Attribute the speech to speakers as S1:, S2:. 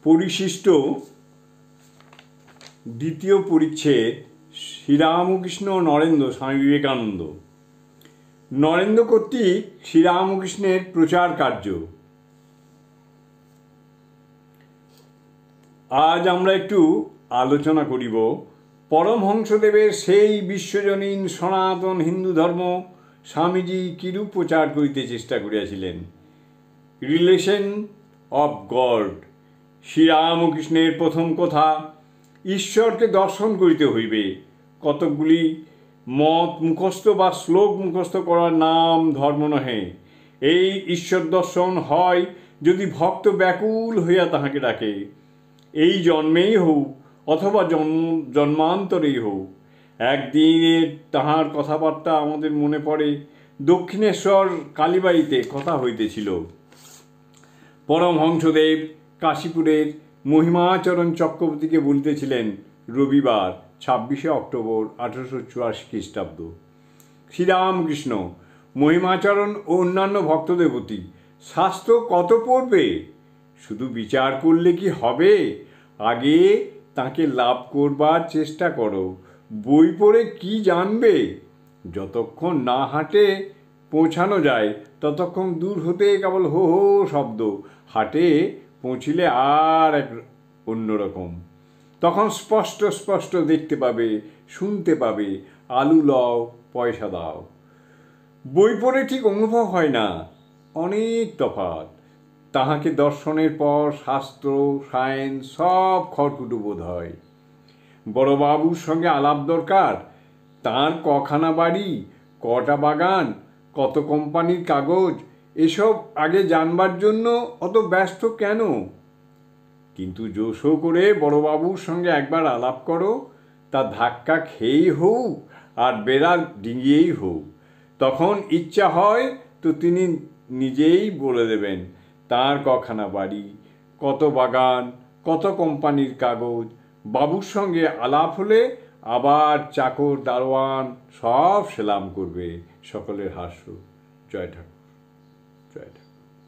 S1: পরিশিষ্ট দ্বিতীয় পরিচ্ছেদ শ্রীরামকৃষ্ণ নরেন্দ্র স্বামী বিবেকানন্দ। নরেন্দ্র কর্তৃক শ্রীরামকৃষ্ণের প্রচার কার্য। আজ আমরা একটু আলোচনা করিব পরমহংসদেবের সেই বিশ্বজনীন সনাতন হিন্দু ধর্ম স্বামীজি কিরূপ প্রচার করিতে চেষ্টা করিয়াছিলেন। Relation of god. শ্রীরামকৃষ্ণের প্রথম কথা, ঈশ্বরকে দর্শন করিতে হইবে। কতকগুলি মত মুখস্থ বা শ্লোক মুখস্থ করার নাম ধর্ম নহে। এই ঈশ্বর দর্শন হয় যদি ভক্ত ব্যাকুল হইয়া তাহাকে ডাকে, এই জন্মেই হোক অথবা জন্মান্তরেই হোক। একদিনের তাহার কথাবার্তা আমাদের মনে পড়ে। দক্ষিণেশ্বর কালীবাড়িতে কথা হইতেছিল। পরমহংসদেব কাশীপুরের মহিমাচরণ চক্রবর্তীকে বলিতেছিলেন রবিবার 26শে অক্টোবর 1884 খ্রিস্টাব্দ। শ্রীরামকৃষ্ণ, মহিমাচরণ ও অন্যান্য ভক্তদেবতী, শাস্ত্র কত পড়বে? শুধু বিচার করলে কি হবে? আগে তাকে লাভ করবার চেষ্টা করো। বই পড়ে কি জানবে? যতক্ষণ না হাটে পৌঁছানো যায় ততক্ষণ দূর হতে কেবল হো হো শব্দ, হাটে পৌঁছিলে আর এক অন্যরকম। তখন স্পষ্ট স্পষ্ট দেখতে পাবে, শুনতে পাবে। আলু লও, পয়সা দাও। বই পড়ে ঠিক অনুভব হয় না, অনেক তফাৎ। তাহাকে দর্শনের পর শাস্ত্র, সায়েন্স সব খড়কুটো বোধ হয়। বড়বাবুর সঙ্গে আলাপ দরকার। তাঁর কখানা বাড়ি, কটা বাগান, কত কোম্পানির কাগজ, এসব আগে জানবার জন্য অত ব্যস্ত কেন? কিন্তু জোশো করে বড়বাবুর সঙ্গে একবার আলাপ করো, তা ধাক্কা খেয়েই হোক আর বেড়াল ডিঙিয়েই হোক। তখন ইচ্ছা হয় তো তিনি নিজেই বলে দেবেন তাঁর কখানা বাড়ি, কত বাগান, কত কোম্পানির কাগজ। বাবুর সঙ্গে আলাপ হলে আবার চাকর দারোয়ান সব সেলাম করবে। সকলের হাস্য। জয় ঠাকুর, জয় ঠাকুর।